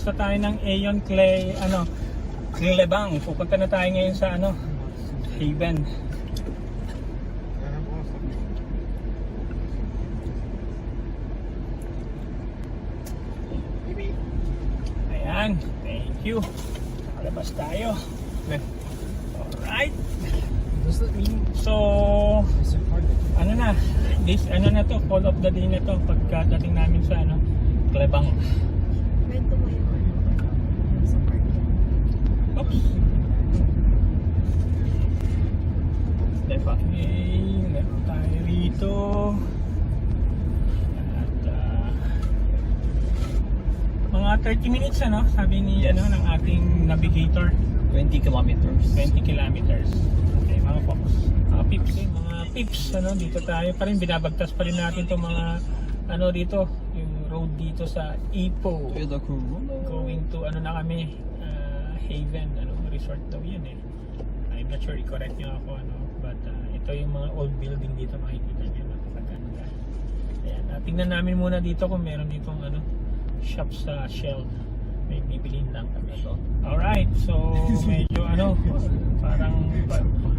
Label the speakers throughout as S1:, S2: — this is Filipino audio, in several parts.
S1: na tayo ng Aeon Clay, Klebang. Pupunta na tayo ngayon sa Haven. Ayan, thank you. Nakalabas tayo. Alright. So, call of the day na to pagkadating namin sa Klebang.
S2: Kwento mo yung sa parking.
S1: Oops. Okay, meron tayo rito. At mga 30 minutes sabi ni
S3: Yes.
S1: ng ating navigator.
S3: 20 kilometers.
S1: 20 kilometers. Okay, mga folks. Mga pips, dito tayo pa rin, binabagtas pa rin natin itong mga, dito, yung road dito sa Ipoh. Going to, kami, Haven, resort daw yun eh. I'm not sure, i-correct nyo ako, but ito yung mga old building dito, makikita nyo, napakaganda. Ayan, tingnan namin muna dito kung meron ditong, shop sa Shell. May bibilin lang kami. Alright, so medyo parang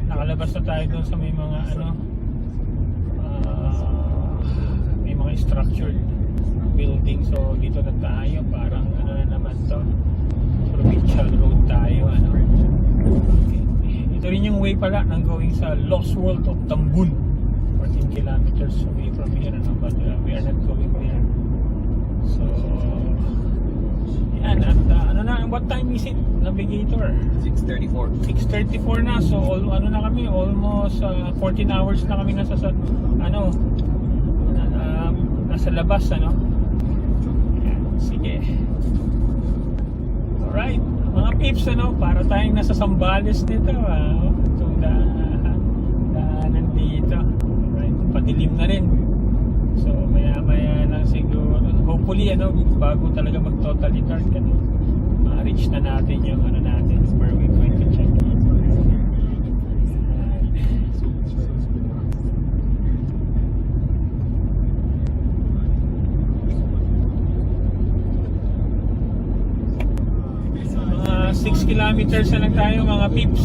S1: nakalabas na tayo doon sa may mga may mga structured building. So dito na tayo, parang na naman to, provincial road tayo. Okay. Ito rin yung way pala ng going sa Lost World of Tambun, 14 kilometers away from here, but we are not going there. So yan, at what time is it, navigator?
S3: 6:34.
S1: 6:34 na, so na kami, almost 14 hours na kami nasa nasa labas, Yan, sige. Alright, mga peeps, para tayong nasa Zambales nito, itong daanan dito. Alright, padilim na rin. So maya lang siguro, hopefully bago talaga mag totally dark, reach na natin yung natin where we're going to check in. Mga 6 kilometers na lang tayo, mga peeps.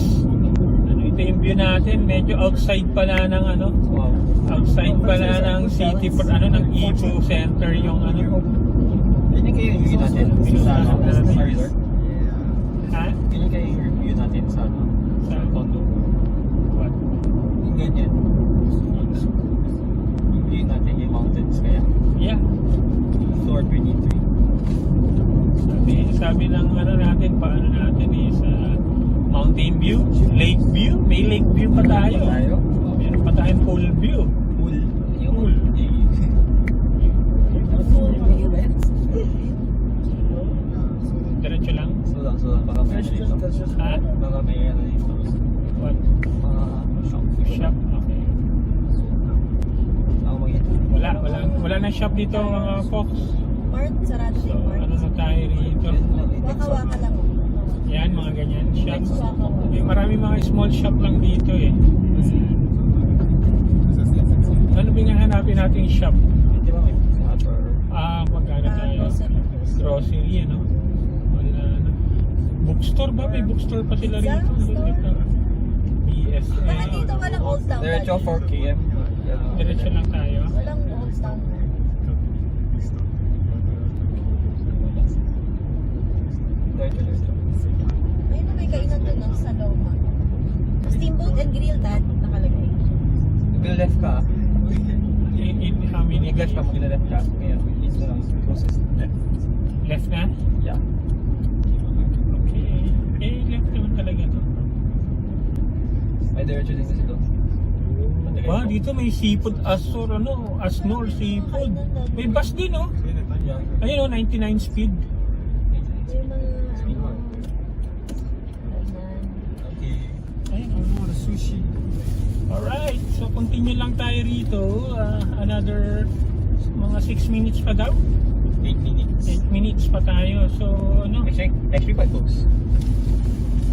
S1: Ito yung view natin, medyo outside pala ng outside pala ng city, ng Ipoh Center yung
S3: Yun kayo yung review natin sa resort.
S1: Ha?
S3: Yun kayo yung review natin sa condo.
S1: What?
S3: Yung ganyan. Yung view natin yung mountains kaya.
S1: Yeah.
S3: Floor 23.
S1: Sabi ng natin, paano natin is mountain view, lake view, may lake view pa tayo. Meron pa tayong pool view.
S3: Pool.
S1: Pool. Diretso lang.
S3: Sulang. Baka may dito.
S1: Ha?
S3: Baka may dito.
S1: What?
S3: Mga shop.
S1: Shop? Okay.
S3: Ako mag-ito.
S1: Wala na shop dito, mga folks.
S2: Park, sarado
S1: So,
S2: yung park.
S1: na tayo rito?
S2: Waka-waka lang.
S1: Yan, mga ganyan shop.
S2: Next waka-waka.
S1: May marami mga small shop lang dito eh. Ano ba yung hanapin natin yung shop?
S3: Di ba may upper?
S1: Magkano tayo? Grocery, Wala na. Bookstore ba? May bookstore pa sila rito. BSA.
S2: Baka dito walang Old Town.
S3: Diretso 4 km.
S1: Diretso lang tayo.
S2: Walang Old Town.
S3: Diretso.
S2: Ayun na may kainan doon sa Loma. Steamboat and Grill, Dad, nakalagay.
S3: Mag-left ka.
S1: How many?
S3: Mag-left ka, mag-left ka. Ngayon, is the closest left.
S1: Left na?
S3: Yeah.
S1: Okay. Left naman talaga to.
S3: May diretso din kasi doon.
S1: Dito may seafood Asnor seafood. May bus din,
S3: Yeah.
S1: Ayun, 99 speed.
S2: Yung mga
S1: Ayun, sushi. Alright, so continue lang tayo rito. Another mga 6 minutes pa daw.
S3: 8 minutes.
S1: 8 minutes pa tayo. So,
S3: Actually 5 books.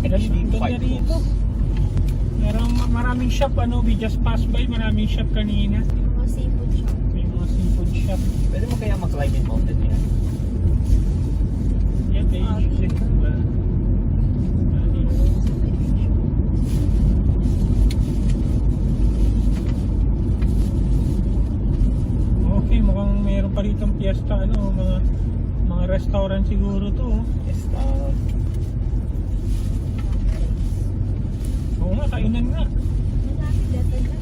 S1: Dito na rito. Maraming shop, we just passed by, maraming shop kanina.
S2: mga seafood shop.
S1: May mga seafood shop.
S3: Pwede mo kaya mag-climb in mountain yan?
S1: Yan, Page. Okay, mukhang mayroon pa rito piyesta, ano, mga restaurant siguro to. Oh.
S3: Yes,
S1: Oo nga, kainan nga.
S2: Malapit datan lang.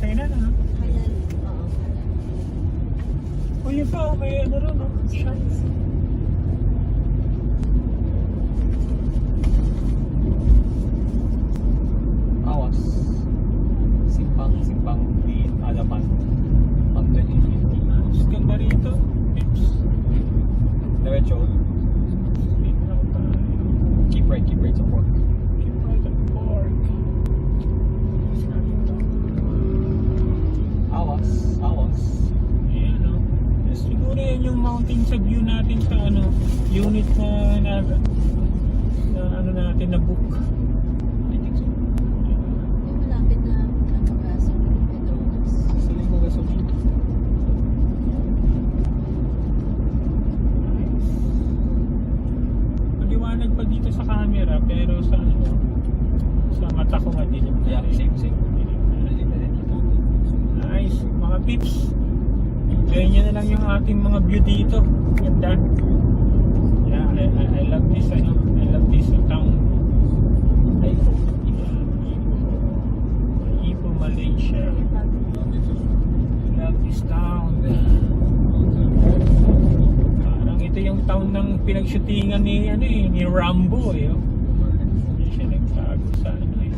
S1: Kainan, ano?
S2: Halal. Oo, halal.
S1: O yun pa, may ano rin, no?
S2: Shots.
S3: Awas. Simpang di halaman. Pang 2050.
S1: Mas ganda rito. Pips.
S3: Diretso.
S1: Wait lang tayo.
S3: Keep right sa fork.
S1: Keep right at pork.
S3: Awas.
S1: Ayan, no? Siguro yan yung mountain sa view natin sa ano, unit na ano natin na book.
S3: I think so.
S2: Yung malapit na ano gaso. Petronas.
S3: Saling mo gasolina.
S1: Maliwanag pa dito sa camera pero sa ano, sa mata ko nga dilim na
S3: Yeah,
S1: rin.
S3: same.
S1: Nice, mga pips. Enjoy nyo na lang yung ating mga view dito. Ganda. Yeah, I love this, I love this town. Ipoh, Malaysia. Love this town. Parang ito yung town ng pinagshootingan ni Rambo eh. Oh. Hindi siya nagtago sa ano eh.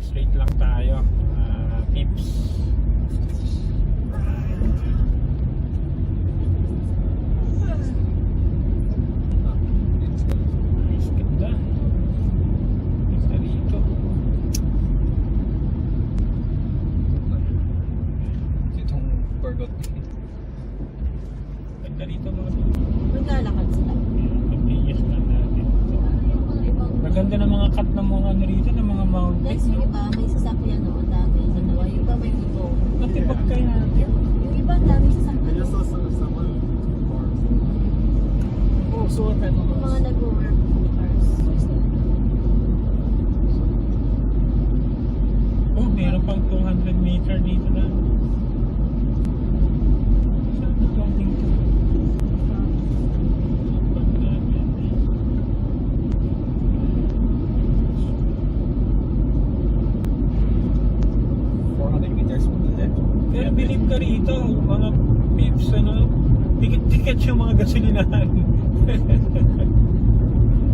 S1: Straight lang tayo, pips. Nice, ganda. Ganda rito.
S3: Itong burgot.
S1: Ganda rito mga
S2: Maglalakad sila.
S1: pagdinyas lang natin.
S2: Yung mga ibang...
S1: Maganda ng mga cut ng mga ano rito, ng mga mountain.
S2: Guys, yung iba may sasakyan noon dati. Dalawa. Yung iba may motor.
S1: Natipag kaya natin.
S2: Yung iba dami sasakyan.
S1: Oh, so what
S2: Yung mga nag-work cars.
S1: Oh, meron pang 200 meter dito na. Saan na building to? Pag natin.
S3: 400 meters from the left.
S1: Pero believe ka rito, mga pips, ano, ticket yung mga gasolinahan.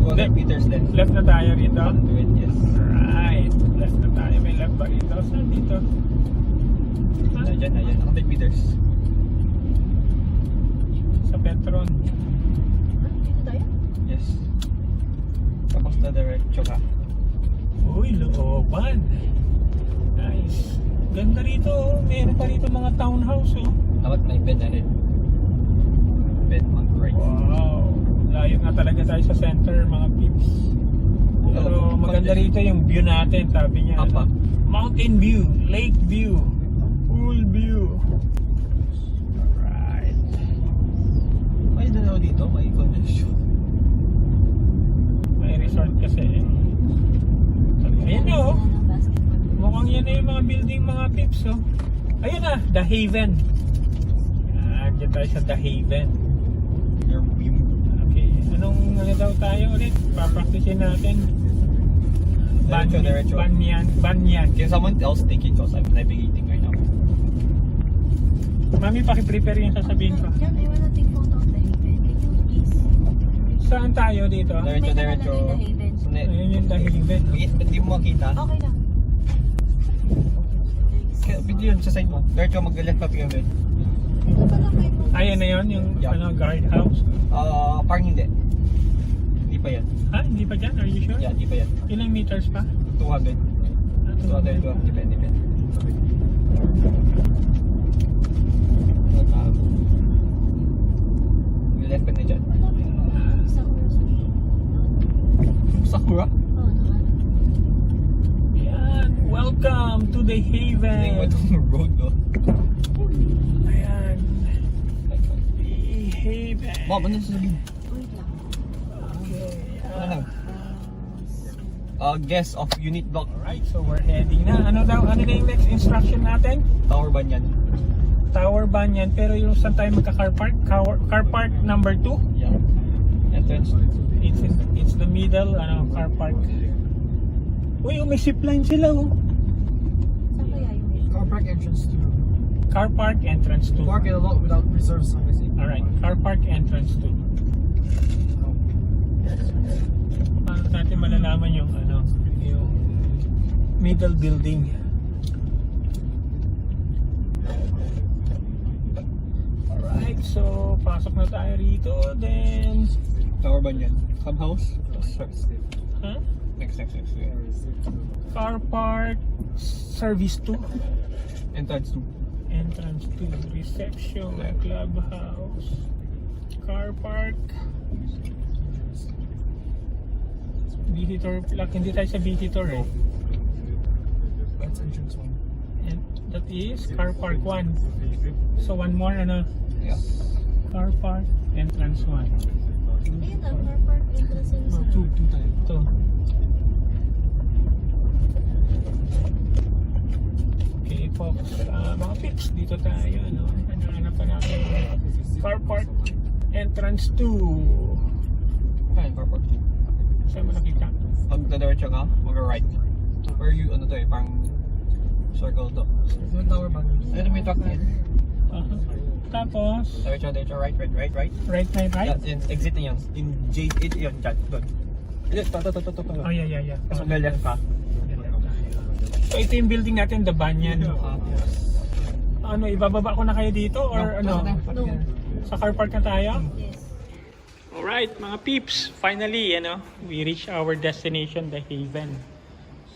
S3: 200 meters left.
S1: Left na tayo rito.
S3: 100, yes.
S1: Right, left na tayo. May left ba rito? Saan dito?
S3: Ayan. 100 meters.
S1: Sa Petron.
S2: Dito tayo?
S3: Yes. Tapos na diretso ka.
S1: Uy, looban. Nice. Ganda rito, oh. Meron pa rito mga townhouse, oh.
S3: Dapat may bed na rin. Bed on right.
S1: Wow. Layo nga talaga tayo sa center, mga peeps. Pero maganda rito yung view natin, sabi niya.
S3: Apa?
S1: Mountain view, lake view, pool view. Alright.
S3: May dalaw dito, may connection.
S1: May resort kasi eh. Ayan na, oh.
S2: Sila ng basketball.
S1: Mukhang yan na yung mga building, mga peeps, oh. Ayun na, The Haven. Yan, dyan tayo sa The Haven.
S3: Your beam.
S1: Okay, anong ano daw tayo ulit? Papraktisin natin.
S3: Diretso.
S1: Banyan.
S3: Can someone else take it because I'm navigating right now?
S1: Mami, paki-prepare yung sasabihin ko.
S2: Jan, I wanna take photo of the Haven. Can you please?
S1: Saan tayo dito?
S3: Diretso.
S2: May nakalagay The Haven.
S1: Ayun yung The Haven.
S3: Hindi mo makita.
S2: Okay lang.
S3: Kaya video yun sa side mo. Diretso mag-left ka bigyan mo.
S2: Ito pala may photo.
S1: Ayan na yun, yung
S3: Yeah.
S1: ano, guardhouse.
S3: Parang hindi. Hindi pa yan.
S1: Ha? Hindi pa dyan? Are you sure?
S3: Yeah, hindi pa yan.
S1: Ilang meters pa?
S3: 200. 200. Depende. May left ka na dyan.
S2: Wala may Sakura Sushi.
S3: Sakura?
S2: Oh, naman.
S1: Yan. Welcome to The
S3: Tingin mo
S1: Haven.
S3: itong condo.
S1: Ayan. Haven.
S3: Mom, ano sasabihin?
S2: Wait lang.
S1: Okay.
S3: Ano? Guest of unit block.
S1: Alright, so we're heading na. Ano na yung next instruction natin?
S3: Tower Banyan.
S1: Tower Banyan, pero yung saan tayo magka-car park? Car park number 2?
S3: Yeah. Entrance.
S1: It's the middle, car park. Uy, may zipline sila, oh.
S2: Saan kaya yun?
S4: Car park entrance to
S1: Car park entrance 2.
S4: park in a lot without reserve service.
S1: Alright, car park entrance 2. Paano natin malalaman yung yung middle building? Alright, so pasok na tayo rito, then
S3: Tower Banyan. Clubhouse.
S1: huh?
S3: Next.
S1: Car park service 2,
S3: Entrance 2.
S1: entrance 2, reception, clubhouse, car park, visitor plug. Hindi tayo sa visitor eh.
S4: That's entrance 1.
S1: And that is car park 1. So one more
S3: Yeah.
S1: car park entrance 1.
S2: Ayun ang car park entrance yun sa...
S4: 2 tayo.
S1: Ito. Okay folks, mga pics dito tayo, hanahanap pa natin car park entrance 2.
S3: Ayan, car park 2.
S1: Saan mo nakita?
S3: Pag dadiretso ka, mag-right. Where you, to eh, parang circle to.
S4: Yung tower banyan.
S3: Ayun, may truck na yun.
S1: Tapos
S3: Diretso, right.
S1: right.
S3: That's in, exit na yan. In J8 yun, dyan, doon. To.
S1: Oh yeah.
S3: Tapos mag-left ka.
S1: So ito yung building natin, the Banyan. Ibababa ko na kayo dito or
S2: No.
S1: sa car park na tayo?
S2: Yes.
S1: Alright mga peeps, finally we reach our destination, the Haven.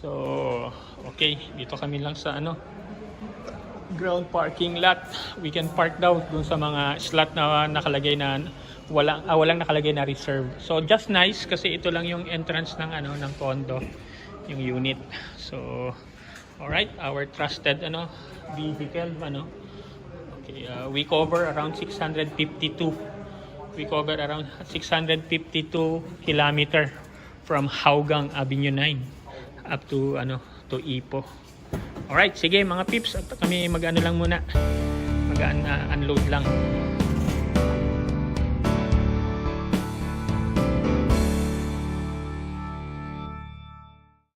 S1: So okay, dito kami lang sa ground parking lot. We can park daw dun sa mga slot na nakalagay na walang nakalagay na reserve. So just nice kasi ito lang yung entrance ng ng condo, yung unit. So alright, our trusted vehicle okay, we cover around 652 kilometer from Hougang Avenue 9 up to to Ipoh. Alright, sige mga peeps, at kami mag-ano lang muna, mag-unload lang.